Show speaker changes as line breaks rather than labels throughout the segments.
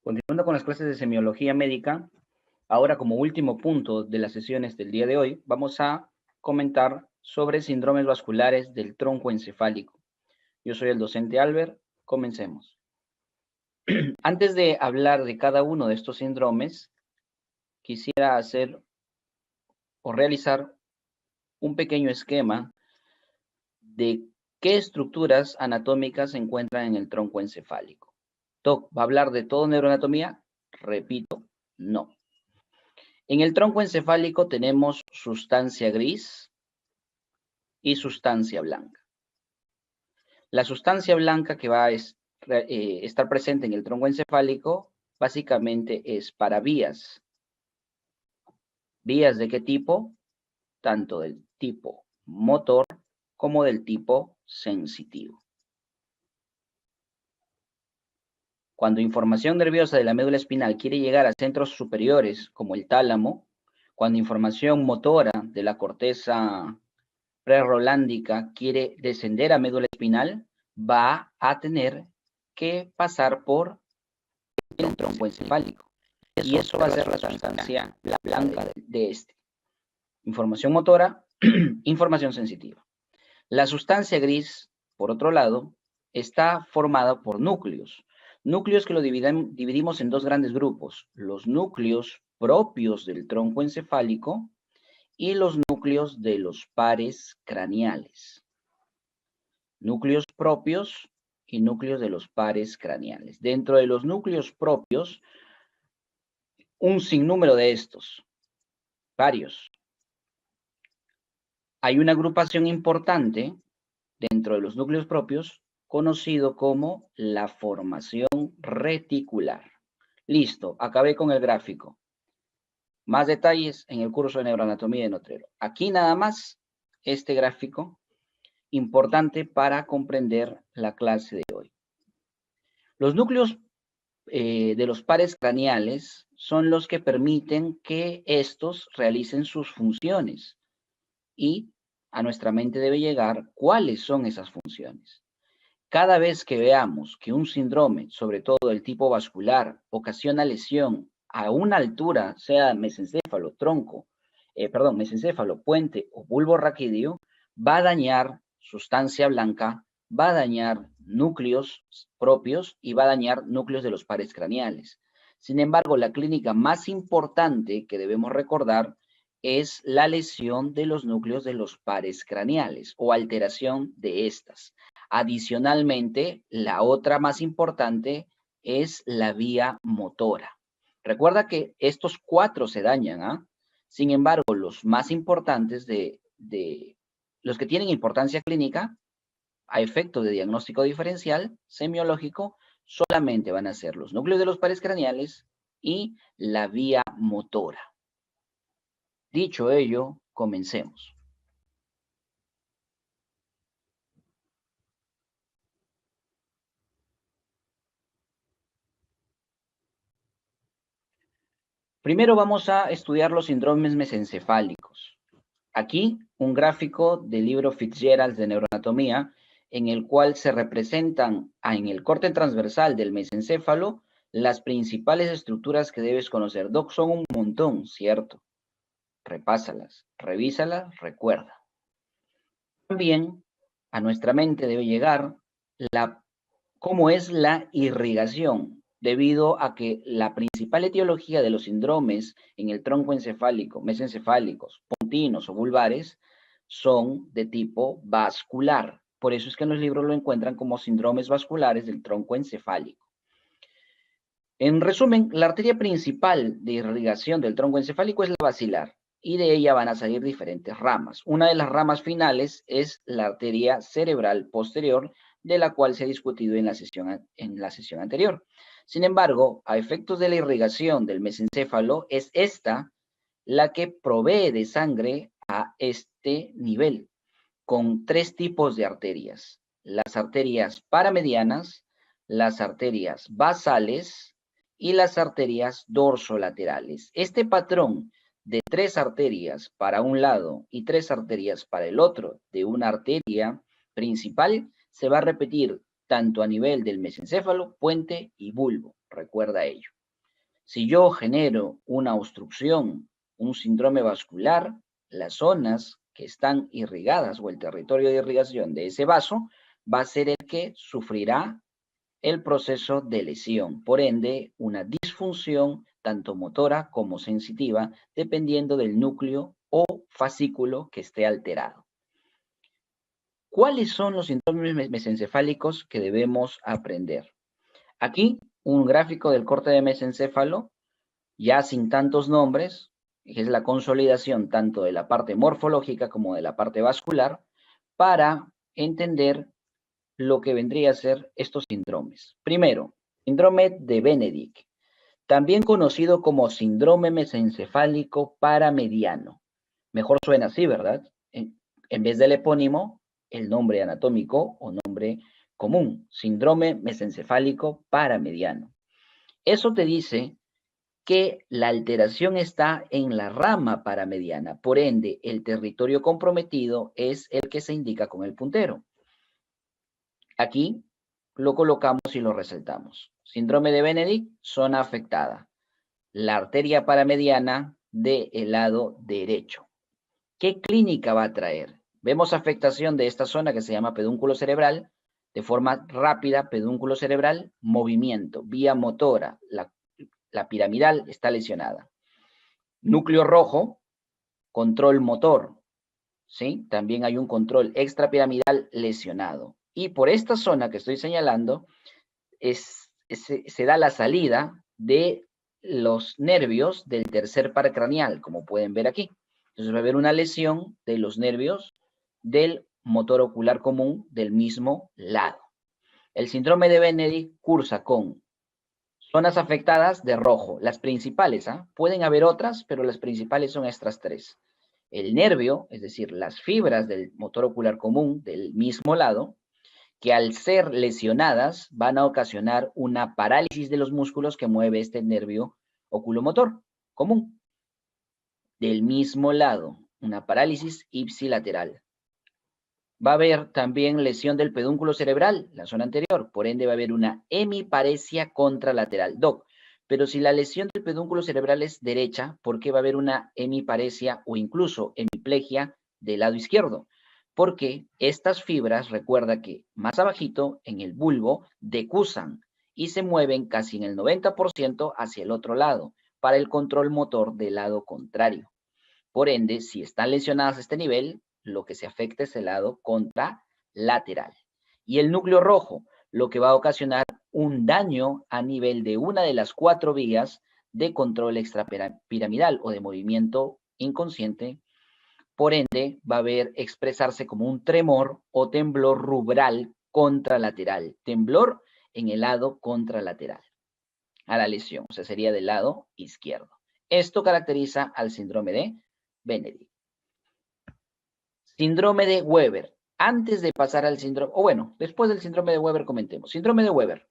Continuando con las clases de semiología médica, ahora como último punto de las sesiones del día de hoy, vamos a comentar sobre síndromes vasculares del tronco encefálico. Yo soy el docente Albert, comencemos. Antes de hablar de cada uno de estos síndromes, quisiera hacer o realizar un pequeño esquema de qué estructuras anatómicas se encuentran en el tronco encefálico. ¿Va a hablar de todo neuroanatomía? Repito, no. En el tronco encefálico tenemos sustancia gris y sustancia blanca. La sustancia blanca que va a estar presente en el tronco encefálico básicamente es para vías. ¿Vías de qué tipo? Tanto del tipo motor como del tipo sensitivo. Cuando información nerviosa de la médula espinal quiere llegar a centros superiores como el tálamo, cuando información motora de la corteza prerolándica quiere descender a médula espinal, va a tener que pasar por el tronco encefálico. Y eso va a ser la sustancia blanca de este. Información motora, información sensitiva. La sustancia gris, por otro lado, está formada por núcleos. Núcleos que lo dividimos en dos grandes grupos. Los núcleos propios del tronco encefálico y los núcleos de los pares craneales. Núcleos propios y núcleos de los pares craneales. Dentro de los núcleos propios, un sinnúmero de estos, varios. Hay una agrupación importante dentro de los núcleos propios conocido como la formación reticular. Listo, acabé con el gráfico. Más detalles en el curso de neuroanatomía de Notrero. Aquí nada más este gráfico importante para comprender la clase de hoy. Los núcleos de los pares craneales son los que permiten que estos realicen sus funciones y a nuestra mente debe llegar cuáles son esas funciones. Cada vez que veamos que un síndrome, sobre todo del tipo vascular, ocasiona lesión a una altura, sea mesencéfalo, mesencéfalo, puente o bulbo raquídeo, va a dañar sustancia blanca, va a dañar núcleos propios y va a dañar núcleos de los pares craneales. Sin embargo, la clínica más importante que debemos recordar es la lesión de los núcleos de los pares craneales o alteración de estas. Adicionalmente, la otra más importante es la vía motora. Recuerda que estos cuatro se dañan, ¿ah? Sin embargo, los más importantes los que tienen importancia clínica, a efecto de diagnóstico diferencial, semiológico, solamente van a ser los núcleos de los pares craneales y la vía motora. Dicho ello, comencemos. Primero vamos a estudiar los síndromes mesencefálicos. Aquí un gráfico del libro Fitzgerald de neuroanatomía en el cual se representan en el corte transversal del mesencéfalo las principales estructuras que debes conocer. Doc, son un montón, ¿cierto? Repásalas, revísalas, recuerda. También a nuestra mente debe llegar cómo es la irrigación, debido a que la principal etiología de los síndromes en el tronco encefálico, mesencefálicos, pontinos o vulvares, son de tipo vascular. Por eso es que en los libros lo encuentran como síndromes vasculares del tronco encefálico. En resumen, la arteria principal de irrigación del tronco encefálico es la basilar, y de ella van a salir diferentes ramas. Una de las ramas finales es la arteria cerebral posterior, de la cual se ha discutido en la sesión anterior. Sin embargo, a efectos de la irrigación del mesencéfalo, es esta la que provee de sangre a este nivel, con tres tipos de arterias. Las arterias paramedianas, las arterias basales y las arterias dorsolaterales. Este patrón de 3 arterias para un lado y 3 arterias para el otro de una arteria principal se va a repetir tanto a nivel del mesencéfalo, puente y bulbo. Recuerda ello. Si yo genero una obstrucción, un síndrome vascular, las zonas que están irrigadas o el territorio de irrigación de ese vaso va a ser el que sufrirá el proceso de lesión. Por ende, una disfunción tanto motora como sensitiva, dependiendo del núcleo o fascículo que esté alterado. ¿Cuáles son los síndromes mesencefálicos que debemos aprender? Aquí, un gráfico del corte de mesencéfalo, ya sin tantos nombres, que es la consolidación tanto de la parte morfológica como de la parte vascular, para entender lo que vendría a ser estos síndromes. Primero, síndrome de Benedict, también conocido como síndrome mesencefálico paramediano. Mejor suena así, ¿verdad? En vez del epónimo, el nombre anatómico o nombre común, síndrome mesencefálico paramediano. Eso te dice que la alteración está en la rama paramediana, por ende, el territorio comprometido es el que se indica con el puntero. Aquí lo colocamos y lo resaltamos. Síndrome de Benedict, zona afectada. La arteria paramediana del lado derecho. ¿Qué clínica va a traer? Vemos afectación de esta zona que se llama pedúnculo cerebral, de forma rápida, pedúnculo cerebral, movimiento, vía motora, la piramidal está lesionada. Núcleo rojo, control motor, ¿sí? También hay un control extrapiramidal lesionado. Y por esta zona que estoy señalando, se da la salida de los nervios del tercer par craneal, como pueden ver aquí. Entonces va a haber una lesión de los nervios del motor ocular común del mismo lado. El síndrome de Benedict cursa con zonas afectadas de rojo, las principales, pueden haber otras, pero las principales son estas tres. El nervio, es decir, las fibras del motor ocular común del mismo lado, que al ser lesionadas van a ocasionar una parálisis de los músculos que mueve este nervio oculomotor común. Del mismo lado, una parálisis ipsilateral. Va a haber también lesión del pedúnculo cerebral, la zona anterior, por ende va a haber una hemiparesia contralateral. Doc, pero si la lesión del pedúnculo cerebral es derecha, ¿por qué va a haber una hemiparesia o incluso hemiplegia del lado izquierdo? Porque estas fibras, recuerda que más abajito, en el bulbo, decusan y se mueven casi en el 90% hacia el otro lado, para el control motor del lado contrario. Por ende, si están lesionadas a este nivel, lo que se afecta es el lado contralateral. Y el núcleo rojo, lo que va a ocasionar un daño a nivel de una de las 4 vías de control extrapiramidal o de movimiento inconsciente. Por ende, va a haber expresarse como un tremor o temblor rubral contralateral. Temblor en el lado contralateral a la lesión, o sea, sería del lado izquierdo. Esto caracteriza al síndrome de Benedict. Síndrome de Weber. Antes de pasar al síndrome, o bueno, después del síndrome de Weber comentemos. Síndrome de Weber.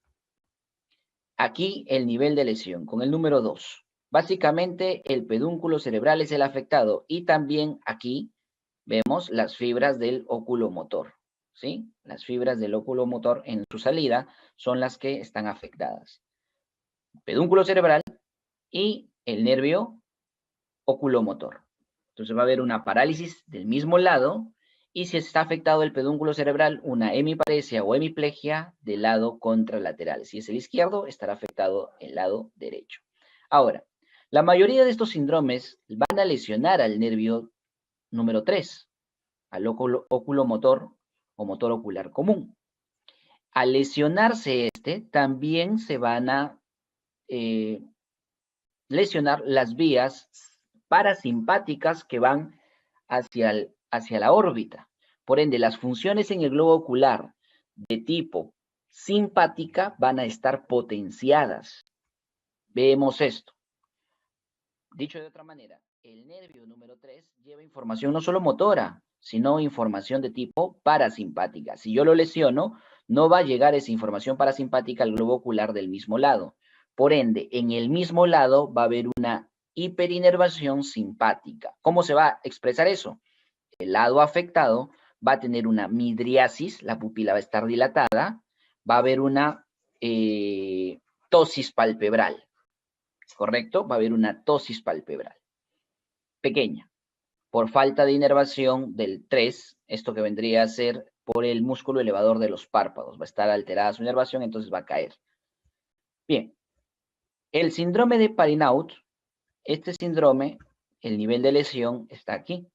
Aquí el nivel de lesión con el número 2. Básicamente el pedúnculo cerebral es el afectado y también aquí vemos las fibras del oculomotor, ¿sí? Las fibras del oculomotor en su salida son las que están afectadas. Pedúnculo cerebral y el nervio oculomotor. Entonces va a haber una parálisis del mismo lado y si está afectado el pedúnculo cerebral, una hemiparesia o hemiplegia del lado contralateral. Si es el izquierdo, estará afectado el lado derecho. Ahora, la mayoría de estos síndromes van a lesionar al nervio número 3, al oculomotor o motor ocular común. Al lesionarse este, también se van a lesionar las vías parasimpáticas que van hacia la órbita. Por ende, las funciones en el globo ocular de tipo simpática van a estar potenciadas. Vemos esto. Dicho de otra manera, el nervio número 3 lleva información no solo motora, sino información de tipo parasimpática. Si yo lo lesiono, no va a llegar esa información parasimpática al globo ocular del mismo lado. Por ende, en el mismo lado va a haber una hiperinervación simpática. ¿Cómo se va a expresar eso? El lado afectado va a tener una midriasis, la pupila va a estar dilatada, va a haber una ptosis palpebral. ¿correcto? Va a haber una ptosis palpebral, pequeña, por falta de inervación del 3, esto que vendría a ser por el músculo elevador de los párpados. Va a estar alterada su inervación, entonces va a caer. Bien, el síndrome de Parinaud, este síndrome, el nivel de lesión está aquí.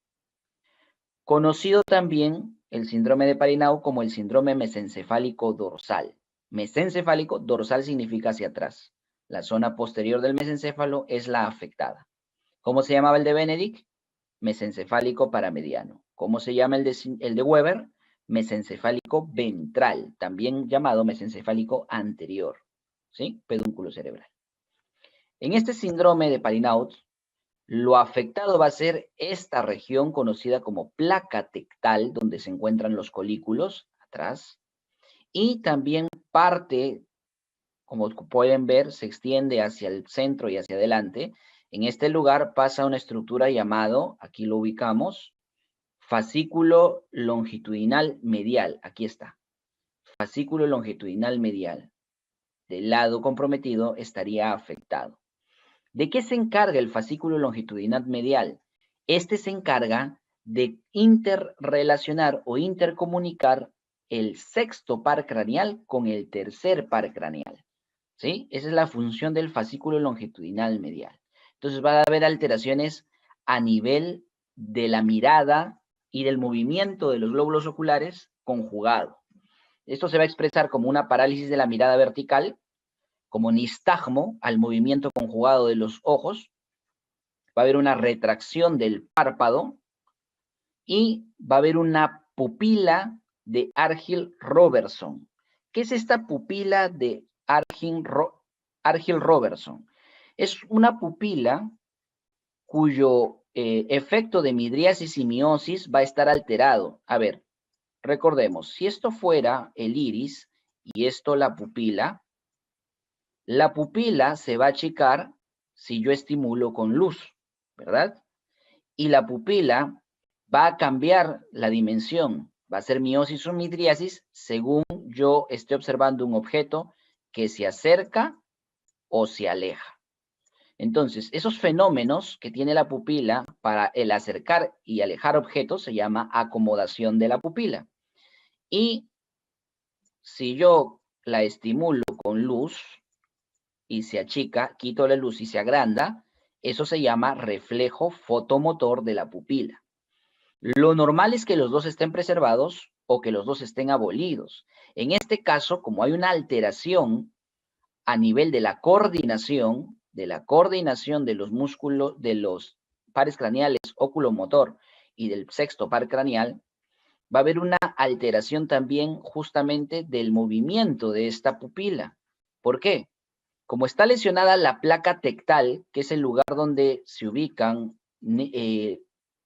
Conocido también el síndrome de Parinaud como el síndrome mesencefálico dorsal. Mesencefálico, dorsal significa hacia atrás. La zona posterior del mesencéfalo es la afectada. ¿Cómo se llamaba el de Benedict? Mesencefálico paramediano. ¿Cómo se llama el de Weber? Mesencefálico ventral, también llamado mesencefálico anterior, ¿sí? Pedúnculo cerebral. En este síndrome de Parinaud, lo afectado va a ser esta región conocida como placa tectal, donde se encuentran los colículos atrás, y también parte, como pueden ver, se extiende hacia el centro y hacia adelante. En este lugar pasa una estructura llamado, aquí lo ubicamos, fascículo longitudinal medial. Aquí está. Fascículo longitudinal medial. Del lado comprometido estaría afectado. ¿De qué se encarga el fascículo longitudinal medial? Este se encarga de interrelacionar o intercomunicar el sexto par craneal con el tercer par craneal. ¿Sí? Esa es la función del fascículo longitudinal medial. Entonces va a haber alteraciones a nivel de la mirada y del movimiento de los glóbulos oculares conjugado. Esto se va a expresar como una parálisis de la mirada vertical, como nistagmo al movimiento conjugado de los ojos, va a haber una retracción del párpado y va a haber una pupila de Argyll-Robertson. ¿Qué es esta pupila de Argyll-Robertson? Es una pupila cuyo efecto de midriasis y miosis va a estar alterado. A ver, recordemos, si esto fuera el iris y esto la pupila se va a achicar si yo estimulo con luz, ¿verdad? Y la pupila va a cambiar la dimensión, va a ser miosis o midriasis según yo esté observando un objeto que se acerca o se aleja. Entonces, esos fenómenos que tiene la pupila para el acercar y alejar objetos se llama acomodación de la pupila. Y si yo la estimulo con luz y se achica, quito la luz y se agranda, eso se llama reflejo fotomotor de la pupila. Lo normal es que los dos estén preservados o que los dos estén abolidos. En este caso, como hay una alteración a nivel de la coordinación de los músculos, de los pares craneales oculomotor y del sexto par craneal, va a haber una alteración también justamente del movimiento de esta pupila. ¿Por qué? Como está lesionada la placa tectal, que es el lugar donde se ubican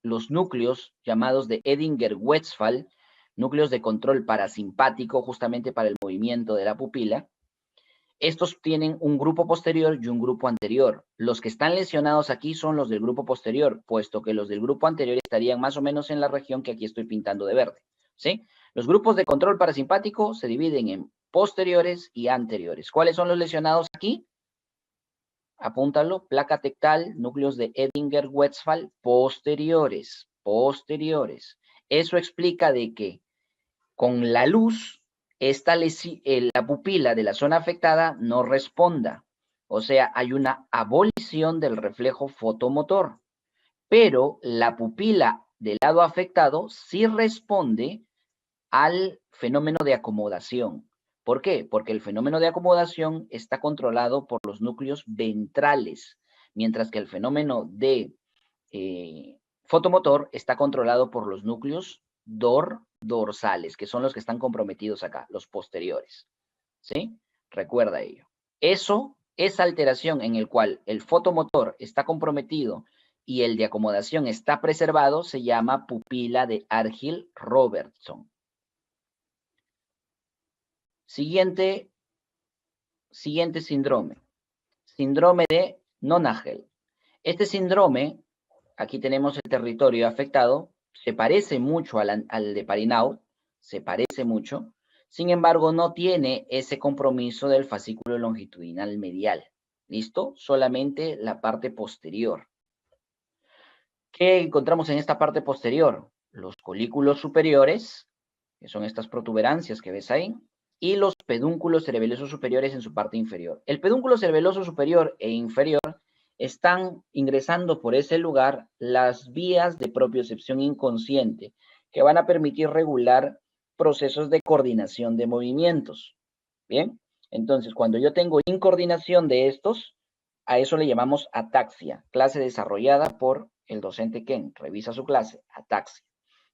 los núcleos llamados de Edinger-Westphal, núcleos de control parasimpático justamente para el movimiento de la pupila, estos tienen un grupo posterior y un grupo anterior. Los que están lesionados aquí son los del grupo posterior, puesto que los del grupo anterior estarían más o menos en la región que aquí estoy pintando de verde, ¿sí? Los grupos de control parasimpático se dividen en posteriores y anteriores. ¿Cuáles son los lesionados aquí? Apúntalo, placa tectal, núcleos de Edinger-Westphal, posteriores. Eso explica de que con la luz, la pupila de la zona afectada no responda. O sea, hay una abolición del reflejo fotomotor. Pero la pupila del lado afectado sí responde al fenómeno de acomodación. ¿Por qué? Porque el fenómeno de acomodación está controlado por los núcleos ventrales, mientras que el fenómeno de fotomotor está controlado por los núcleos dorsales, que son los que están comprometidos acá, los posteriores. ¿Sí? Recuerda ello. Esa alteración en el cual el fotomotor está comprometido y el de acomodación está preservado, se llama pupila de Argyll-Robertson. Siguiente síndrome. Síndrome de Nonagel. Este síndrome, aquí tenemos el territorio afectado, se parece mucho al de Parinaud, se parece mucho, sin embargo no tiene ese compromiso del fascículo longitudinal medial, ¿Listo? Solamente la parte posterior. ¿Qué encontramos en esta parte posterior? Los colículos superiores, que son estas protuberancias que ves ahí, y los pedúnculos cerebelosos superiores en su parte inferior. El pedúnculo cerebeloso superior e inferior están ingresando por ese lugar las vías de propiocepción inconsciente, que van a permitir regular procesos de coordinación de movimientos. Bien, entonces cuando yo tengo incoordinación de estos, a eso le llamamos ataxia, clase desarrollada por el docente Ken. Revisa su clase, ataxia.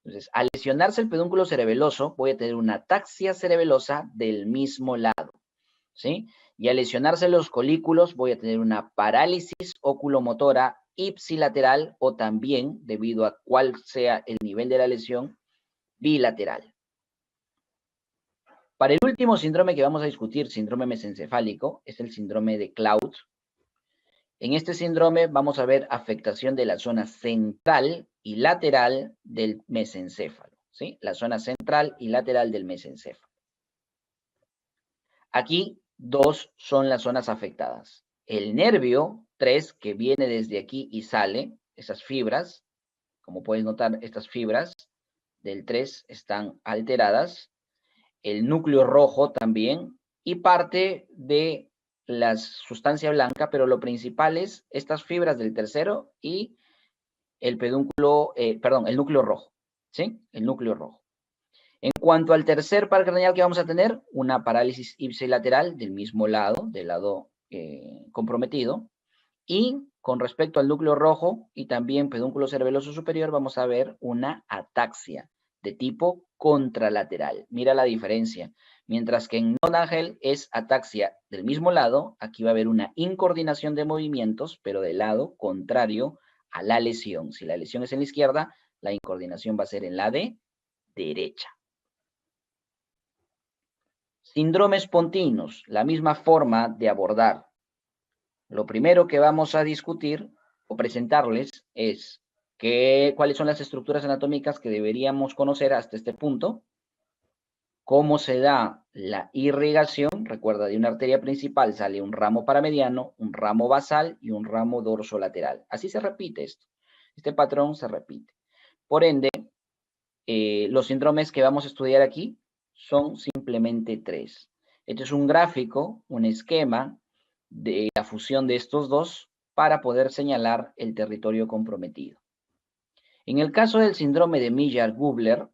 Entonces, al lesionarse el pedúnculo cerebeloso, voy a tener una ataxia cerebelosa del mismo lado, ¿sí? Y al lesionarse los colículos, voy a tener una parálisis oculomotora ipsilateral o también, debido a cuál sea el nivel de la lesión, bilateral. Para el último síndrome que vamos a discutir, síndrome mesencefálico, es el síndrome de Cloud. En este síndrome vamos a ver afectación de la zona central y lateral del mesencéfalo, ¿sí? La zona central y lateral del mesencéfalo. Aquí dos son las zonas afectadas. El nervio 3, que viene desde aquí y sale, esas fibras, como puedes notar, estas fibras del 3 están alteradas. El núcleo rojo también, y parte de la sustancia blanca, pero lo principal es estas fibras del tercero y el pedúnculo, el núcleo rojo, ¿sí? El núcleo rojo. En cuanto al tercer par craneal que vamos a tener, una parálisis ipsilateral del mismo lado, del lado comprometido, y con respecto al núcleo rojo y también pedúnculo cerebeloso superior, vamos a ver una ataxia de tipo contralateral. Mira la diferencia. Mientras que en non-Ángel es ataxia del mismo lado, aquí va a haber una incoordinación de movimientos, pero del lado contrario a la lesión. Si la lesión es en la izquierda, la incoordinación va a ser en la de derecha. Síndromes pontinos, la misma forma de abordar. Lo primero que vamos a discutir o presentarles es cuáles son las estructuras anatómicas que deberíamos conocer hasta este punto, cómo se da la irrigación. Recuerda, de una arteria principal sale un ramo paramediano, un ramo basal y un ramo dorsolateral. Así se repite esto. Este patrón se repite. Por ende, los síndromes que vamos a estudiar aquí son simplemente 3. Este es un gráfico, un esquema de la fusión de estos dos para poder señalar el territorio comprometido. En el caso del síndrome de Miller-Gubler,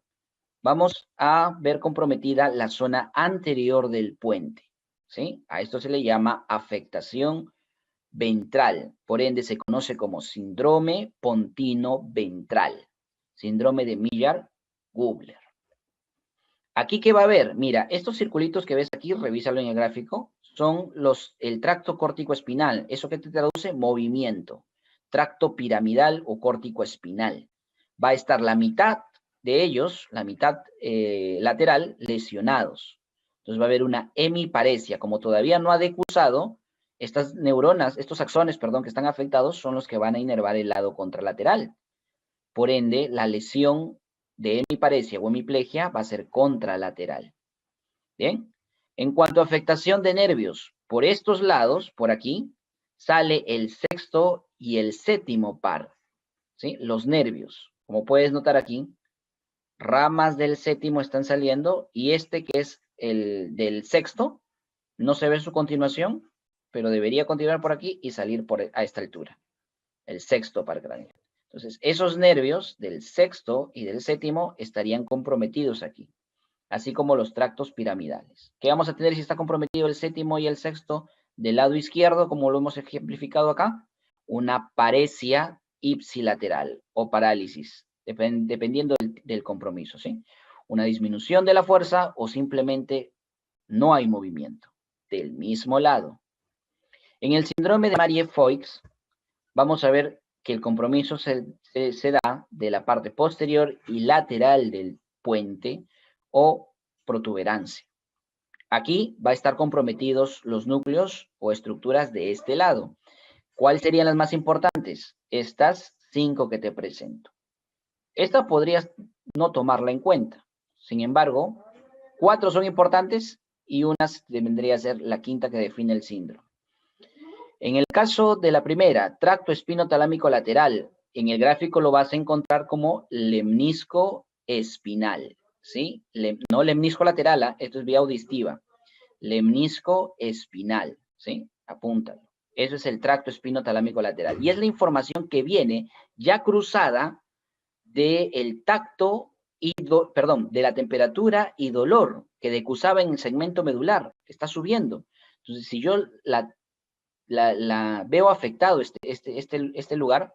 vamos a ver comprometida la zona anterior del puente, ¿sí? A esto se le llama afectación ventral, por ende se conoce como síndrome pontino ventral, síndrome de Miller-Gubler. Aquí, ¿qué va a haber? Mira, estos circulitos que ves aquí, revísalo en el gráfico, son el tracto córtico espinal. ¿Eso qué te traduce? Movimiento. Tracto piramidal o córtico espinal. Va a estar la mitad de ellos, la mitad lateral, lesionados. Entonces va a haber una hemiparesia. Como todavía no ha decusado, estas neuronas, estos axones, perdón, que están afectados, son los que van a inervar el lado contralateral. Por ende, la lesión de hemiparesia o hemiplegia va a ser contralateral. Bien, en cuanto a afectación de nervios, por estos lados, por aquí, sale el sexto y el séptimo par, ¿sí? Los nervios, como puedes notar aquí, ramas del séptimo están saliendo y este que es el del sexto, no se ve su continuación, pero debería continuar por aquí y salir a esta altura, el sexto par craneal. Entonces, esos nervios del sexto y del séptimo estarían comprometidos aquí, así como los tractos piramidales. ¿Qué vamos a tener si está comprometido el séptimo y el sexto del lado izquierdo, como lo hemos ejemplificado acá? Una paresia ipsilateral o parálisis, dependiendo del compromiso, ¿sí? Una disminución de la fuerza o simplemente no hay movimiento del mismo lado. En el síndrome de Marie-Foix, vamos a ver que el compromiso se da de la parte posterior y lateral del puente o protuberancia. Aquí va a estar comprometidos los núcleos o estructuras de este lado. ¿Cuáles serían las más importantes? Estas 5 que te presento. Esta podrías no tomarla en cuenta. Sin embargo, 4 son importantes y una vendría a ser la quinta que define el síndrome. En el caso de la primera, tracto espinotalámico lateral, en el gráfico lo vas a encontrar como lemnisco espinal, ¿sí? No lemnisco lateral, esto es vía auditiva. Lemnisco espinal, ¿sí? Apúntalo. Eso es el tracto espinotalámico lateral. Y es la información que viene ya cruzada del tacto y, de la temperatura y dolor que decusaba en el segmento medular, que está subiendo. Entonces, si yo la veo afectado este lugar,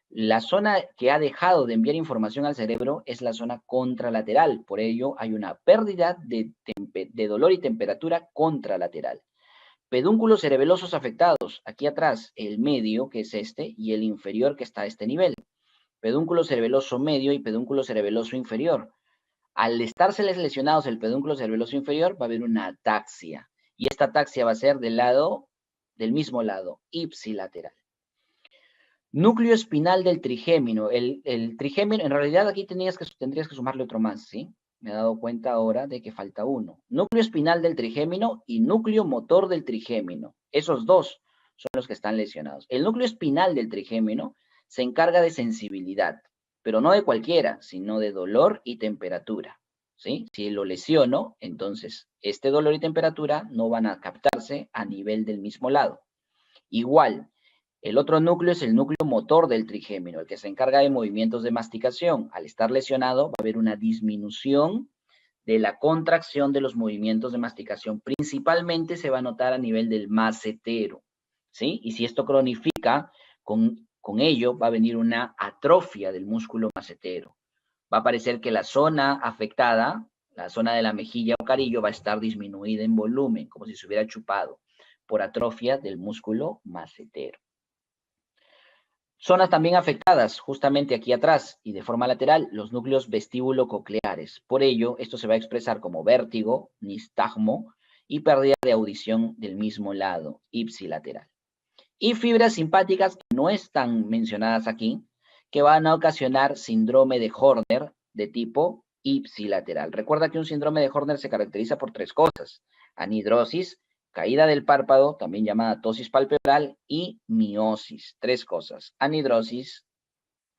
la zona que ha dejado de enviar información al cerebro es la zona contralateral. Por ello, hay una pérdida de dolor y temperatura contralateral. Pedúnculos cerebelosos afectados. Aquí atrás, el medio, que es este, y el inferior, que está a este nivel. Pedúnculo cerebeloso medio y pedúnculo cerebeloso inferior. Al estárseles lesionados el pedúnculo cerebeloso inferior, va a haber una ataxia. Y esta ataxia va a ser del mismo lado, ipsilateral. Núcleo espinal del trigémino. El trigémino, en realidad aquí tendrías que sumarle otro más, ¿sí? Me he dado cuenta ahora de que falta uno. Núcleo espinal del trigémino y núcleo motor del trigémino. Esos dos son los que están lesionados. El núcleo espinal del trigémino se encarga de sensibilidad, pero no de cualquiera, sino de dolor y temperatura, ¿sí? Si lo lesiono, entonces este dolor y temperatura no van a captarse a nivel del mismo lado. Igual, el otro núcleo es el núcleo motor del trigémino, el que se encarga de movimientos de masticación. Al estar lesionado, va a haber una disminución de la contracción de los movimientos de masticación. Principalmente se va a notar a nivel del macetero, ¿sí? Y si esto cronifica, con ello va a venir una atrofia del músculo macetero. Va a parecer que la zona afectada, la zona de la mejilla o carillo, va a estar disminuida en volumen, como si se hubiera chupado, por atrofia del músculo macetero. Zonas también afectadas, justamente aquí atrás y de forma lateral, los núcleos vestíbulo-cocleares. Por ello, esto se va a expresar como vértigo, nistagmo y pérdida de audición del mismo lado, ipsilateral. Y fibras simpáticas que no están mencionadas aquí, que van a ocasionar síndrome de Horner de tipo ipsilateral. Recuerda que un síndrome de Horner se caracteriza por tres cosas: anhidrosis, caída del párpado, también llamada ptosis palpebral, y miosis. Tres cosas: anhidrosis,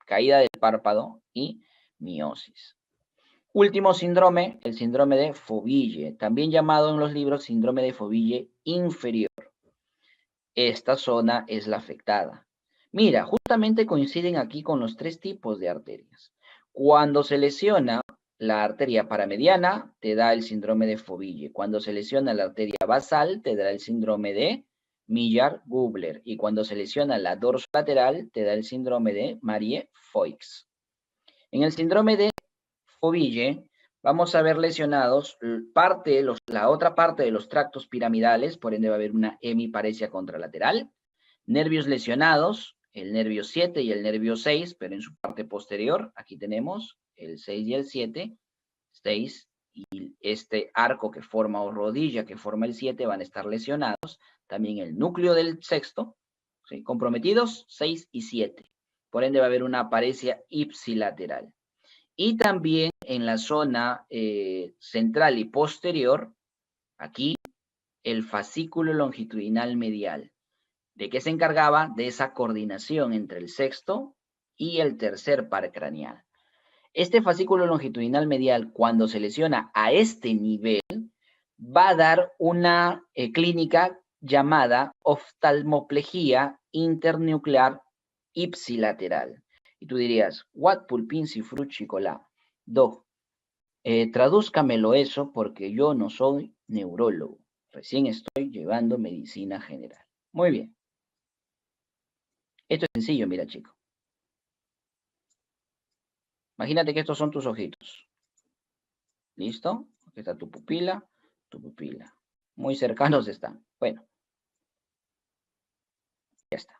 caída del párpado y miosis. Último síndrome, el síndrome de Foville, también llamado en los libros síndrome de Foville inferior. Esta zona es la afectada. Mira, justamente coinciden aquí con los tres tipos de arterias. Cuando se lesiona la arteria paramediana, te da el síndrome de Foville. Cuando se lesiona la arteria basal, te da el síndrome de Millar-Gubler. Y cuando se lesiona la dorsolateral, te da el síndrome de Marie-Foix. En el síndrome de Foville, vamos a ver lesionados la otra parte de los tractos piramidales, por ende va a haber una hemiparesia contralateral. Nervios lesionados, el nervio 7 y el nervio 6, pero en su parte posterior, aquí tenemos el 6 y el 7, 6 y este arco que forma o rodilla que forma el 7 van a estar lesionados. También el núcleo del sexto, ¿sí? Comprometidos 6 y 7. Por ende va a haber una paresia ipsilateral. Y también en la zona central y posterior, aquí, el fascículo longitudinal medial. ¿De qué se encargaba? De esa coordinación entre el sexto y el tercer par craneal. Este fascículo longitudinal medial, cuando se lesiona a este nivel, va a dar una clínica llamada oftalmoplejía internuclear ipsilateral. Y tú dirías, what pulpinsi fruchicola? Tradúzcamelo eso porque yo no soy neurólogo. Recién estoy llevando medicina general. Muy bien. Esto es sencillo, mira, chico. Imagínate que estos son tus ojitos. ¿Listo? Aquí está tu pupila, tu pupila. Muy cercanos están. Bueno. Ya está.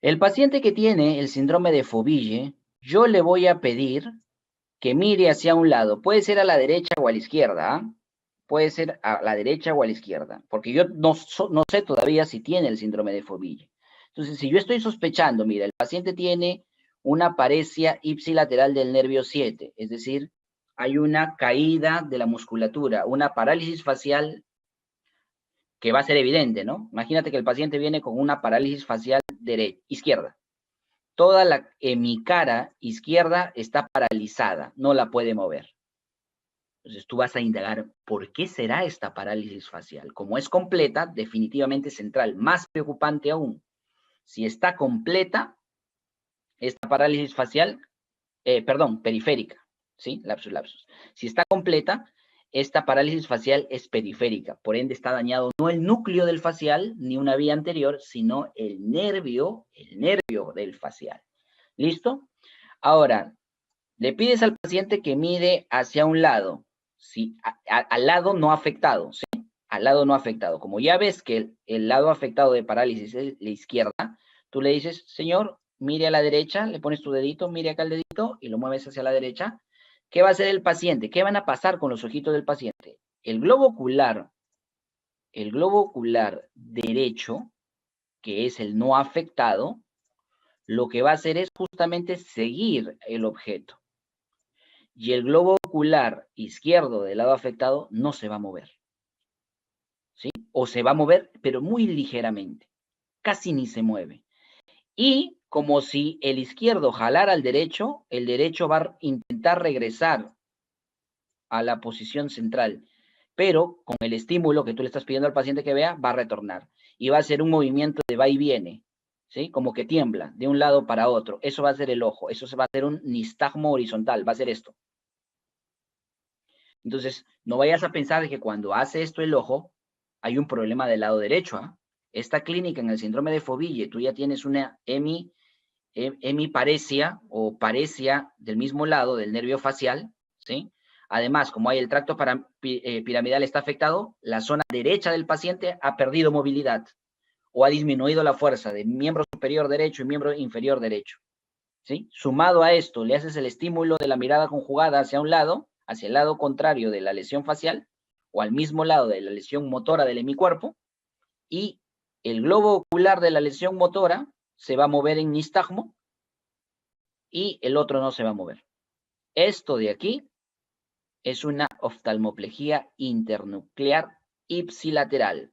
El paciente que tiene el síndrome de Foville, yo le voy a pedir que mire hacia un lado. Puede ser a la derecha o a la izquierda. ¿Eh? Puede ser a la derecha o a la izquierda. Porque yo no sé todavía si tiene el síndrome de Foville. Entonces, si yo estoy sospechando, mira, el paciente tiene una paresia ipsilateral del nervio 7. Es decir, hay una caída de la musculatura, una parálisis facial que va a ser evidente, ¿no? Imagínate que el paciente viene con una parálisis facial izquierda. Toda la hemicara izquierda está paralizada, no la puede mover. Entonces tú vas a indagar, ¿por qué será esta parálisis facial? Como es completa, definitivamente central. Más preocupante aún, si está completa, esta parálisis facial, periférica, ¿sí? Lapsus, lapsus. Si está completa, esta parálisis facial es periférica, por ende está dañado no el núcleo del facial, ni una vía anterior, sino el nervio del facial. ¿Listo? Ahora, le pides al paciente que mire hacia un lado, ¿sí? Al lado no afectado, ¿sí? Al lado no afectado. Como ya ves que el lado afectado de parálisis es la izquierda, tú le dices, señor, mire a la derecha, le pones tu dedito, mire acá el dedito y lo mueves hacia la derecha. ¿Qué va a hacer el paciente? ¿Qué van a pasar con los ojitos del paciente? El globo ocular derecho, que es el no afectado, lo que va a hacer es justamente seguir el objeto. Y el globo ocular izquierdo del lado afectado no se va a mover, ¿sí? O se va a mover, pero muy ligeramente, casi ni se mueve. Y como si el izquierdo jalara al derecho, el derecho va a intentar regresar a la posición central, pero con el estímulo que tú le estás pidiendo al paciente que vea, va a retornar. Y va a ser un movimiento de va y viene, ¿sí? Como que tiembla de un lado para otro. Eso va a ser el ojo, eso se va a hacer un nistagmo horizontal, va a ser esto. Entonces, no vayas a pensar que cuando hace esto el ojo, hay un problema del lado derecho. ¿Ah? Esta clínica en el síndrome de Foville, tú ya tienes una hemiparesia o paresia del mismo lado del nervio facial, ¿sí? Además, como hay el tracto piramidal está afectado, la zona derecha del paciente ha perdido movilidad o ha disminuido la fuerza de miembro superior derecho y miembro inferior derecho, ¿sí? Sumado a esto, le haces el estímulo de la mirada conjugada hacia un lado, hacia el lado contrario de la lesión facial, o al mismo lado de la lesión motora del hemicuerpo, y el globo ocular de la lesión motora se va a mover en nistagmo, y el otro no se va a mover. Esto de aquí es una oftalmoplegia internuclear ipsilateral.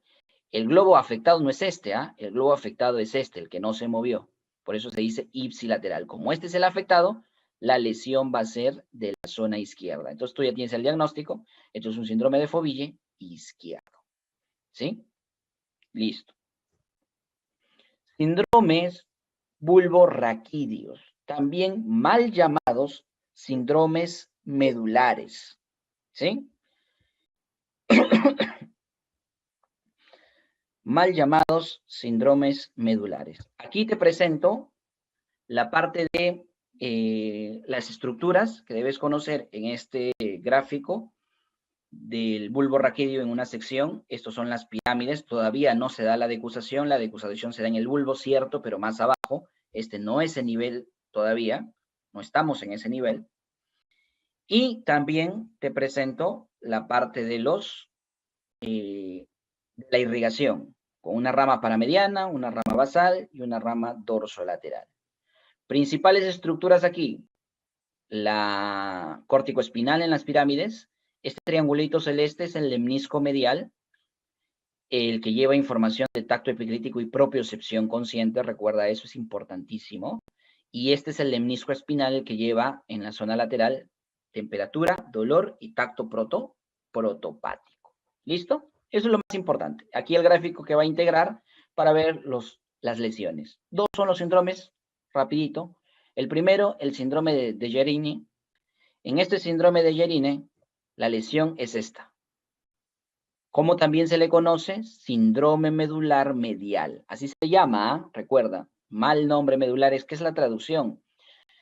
El globo afectado no es este, ¿ah? El globo afectado es este, el que no se movió. Por eso se dice ipsilateral. Como este es el afectado, la lesión va a ser de la zona izquierda. Entonces tú ya tienes el diagnóstico. Esto es un síndrome de Foville izquierdo. ¿Sí? Listo. Síndromes bulborraquídeos, también mal llamados síndromes medulares. ¿Sí? Mal llamados síndromes medulares. Aquí te presento la parte de las estructuras que debes conocer en este gráfico del bulbo raquídeo en una sección. Estos son las pirámides. Todavía no se da la decusación. La decusación se da en el bulbo, cierto, pero más abajo. Este no es el nivel todavía. No estamos en ese nivel. Y también te presento la parte de la irrigación, con una rama paramediana, una rama basal y una rama dorsolateral. Principales estructuras aquí, la córtico-espinal en las pirámides, este triangulito celeste es el lemnisco medial, el que lleva información de tacto epicrítico y propiocepción consciente, recuerda eso, es importantísimo, y este es el lemnisco espinal, el que lleva en la zona lateral temperatura, dolor y tacto protopático. ¿Listo? Eso es lo más importante. Aquí el gráfico que va a integrar para ver las lesiones. Dos son los síndromes, rapidito. El primero, el síndrome de Jerini. En este síndrome de Jerini, la lesión es esta. ¿Cómo también se le conoce? Síndrome medular medial. Así se llama, recuerda. Mal nombre medular, es que es la traducción.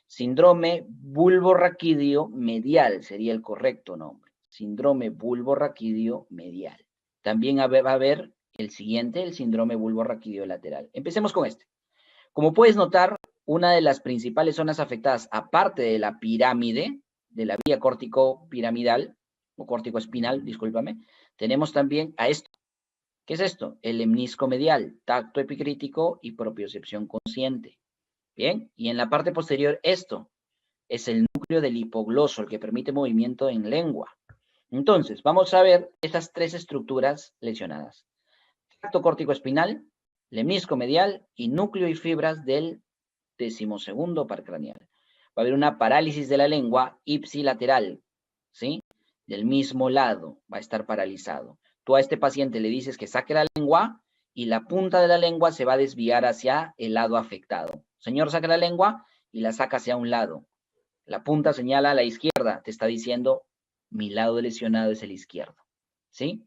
Síndrome bulborraquídeo medial sería el correcto nombre. Síndrome bulborraquídeo medial. También va a haber el siguiente, el síndrome bulborraquídeo lateral. Empecemos con este. Como puedes notar, una de las principales zonas afectadas, aparte de la pirámide, de la vía córtico-piramidal, o córtico-espinal, discúlpame, tenemos también a esto. ¿Qué es esto? El lemnisco medial, tacto epicrítico y propiocepción consciente. Bien, y en la parte posterior esto es el núcleo del hipogloso, el que permite movimiento en lengua. Entonces, vamos a ver estas tres estructuras lesionadas. tracto córtico espinal, lemnisco medial y núcleo y fibras del 12º par craneal. Va a haber una parálisis de la lengua ipsilateral, ¿sí? Del mismo lado va a estar paralizado. Tú a este paciente le dices que saque la lengua y la punta de la lengua se va a desviar hacia el lado afectado. Señor, saca la lengua y la saca hacia un lado. La punta señala a la izquierda, te está diciendo, mi lado lesionado es el izquierdo, ¿sí?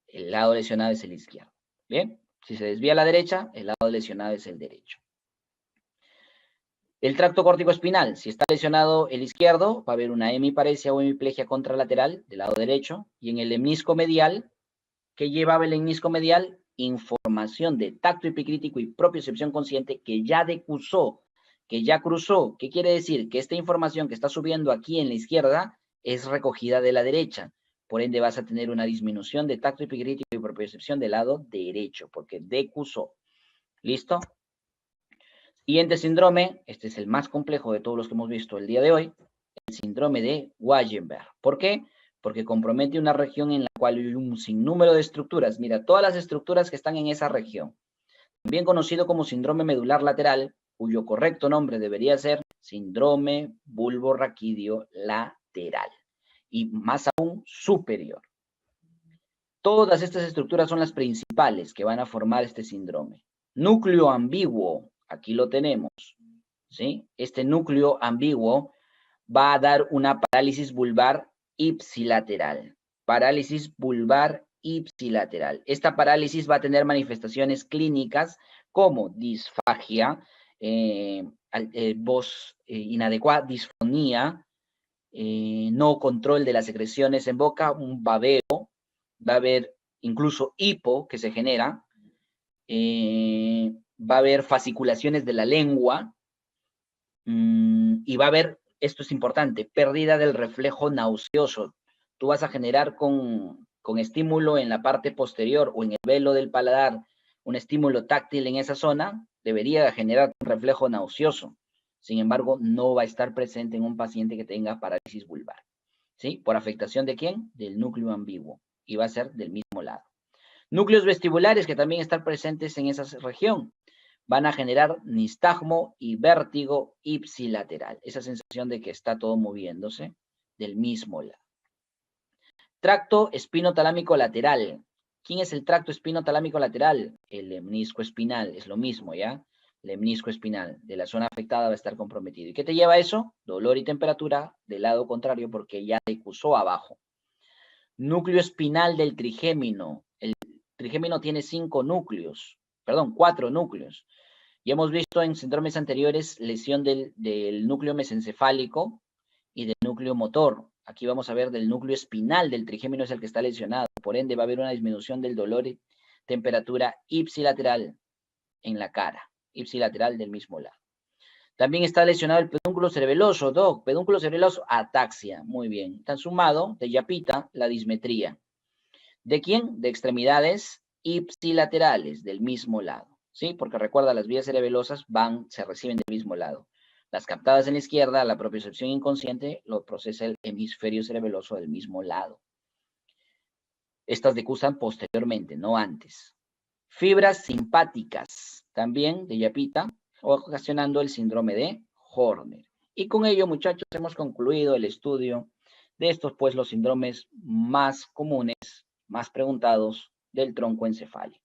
El lado lesionado es el izquierdo. Bien, si se desvía a la derecha, el lado lesionado es el derecho. El tracto córtico espinal, si está lesionado el izquierdo, va a haber una hemiparesia o hemiplegia contralateral del lado derecho, y en el lemnisco medial, ¿qué llevaba el lemnisco medial? Información de tacto epicrítico y propiocepción consciente que ya decusó, que ya cruzó. ¿Qué quiere decir? Que esta información que está subiendo aquí en la izquierda es recogida de la derecha. Por ende, vas a tener una disminución de tacto epicrítico y propiocepción del lado derecho, porque decusó. ¿Listo? Siguiente síndrome, este es el más complejo de todos los que hemos visto el día de hoy, el síndrome de Wagenberg. ¿Por qué? Porque compromete una región en la cual hay un sinnúmero de estructuras. Mira, todas las estructuras que están en esa región. También conocido como síndrome medular lateral, cuyo correcto nombre debería ser síndrome bulborraquídeo lateral. Y más aún, superior. Todas estas estructuras son las principales que van a formar este síndrome. Núcleo ambiguo, aquí lo tenemos, ¿sí? Este núcleo ambiguo va a dar una parálisis vulvar ipsilateral. Parálisis vulvar ipsilateral. Esta parálisis va a tener manifestaciones clínicas como disfagia, voz inadecuada, disfonía, no control de las secreciones en boca, un babeo, va a haber incluso hipo que se genera, va a haber fasciculaciones de la lengua y va a haber, esto es importante, pérdida del reflejo nauseoso. Tú vas a generar con estímulo en la parte posterior o en el velo del paladar un estímulo táctil en esa zona, debería generar un reflejo nauseoso. Sin embargo, no va a estar presente en un paciente que tenga parálisis vulvar. ¿Sí? ¿Por afectación de quién? Del núcleo ambiguo. Y va a ser del mismo lado. Núcleos vestibulares que también están presentes en esa región van a generar nistagmo y vértigo ipsilateral. Esa sensación de que está todo moviéndose del mismo lado. Tracto espinotalámico lateral. ¿Quién es el tracto espinotalámico lateral? El lemnisco espinal. Es lo mismo, ¿ya? Lemnisco espinal. De la zona afectada va a estar comprometido. ¿Y qué te lleva a eso? Dolor y temperatura del lado contrario porque ya decusó abajo. Núcleo espinal del trigémino. El trigémino tiene 4 núcleos. Ya hemos visto en síndromes anteriores lesión del núcleo mesencefálico y del núcleo motor. Aquí vamos a ver del núcleo espinal del trigémino es el que está lesionado. Por ende va a haber una disminución del dolor y temperatura ipsilateral en la cara. Ipsilateral del mismo lado. También está lesionado el pedúnculo cerebeloso, Doc. Pedúnculo cerebeloso, ataxia. Muy bien. Está sumado de yapita la dismetría. ¿De quién? De extremidades ipsilaterales del mismo lado. ¿Sí? Porque recuerda, las vías cerebelosas se reciben del mismo lado. Las captadas en la izquierda, la propiocepción inconsciente lo procesa el hemisferio cerebeloso del mismo lado. Estas decusan posteriormente, no antes. Fibras simpáticas, también de yapita, ocasionando el síndrome de Horner. Y con ello, muchachos, hemos concluido el estudio de estos, pues, los síndromes más comunes, más preguntados del tronco encefálico.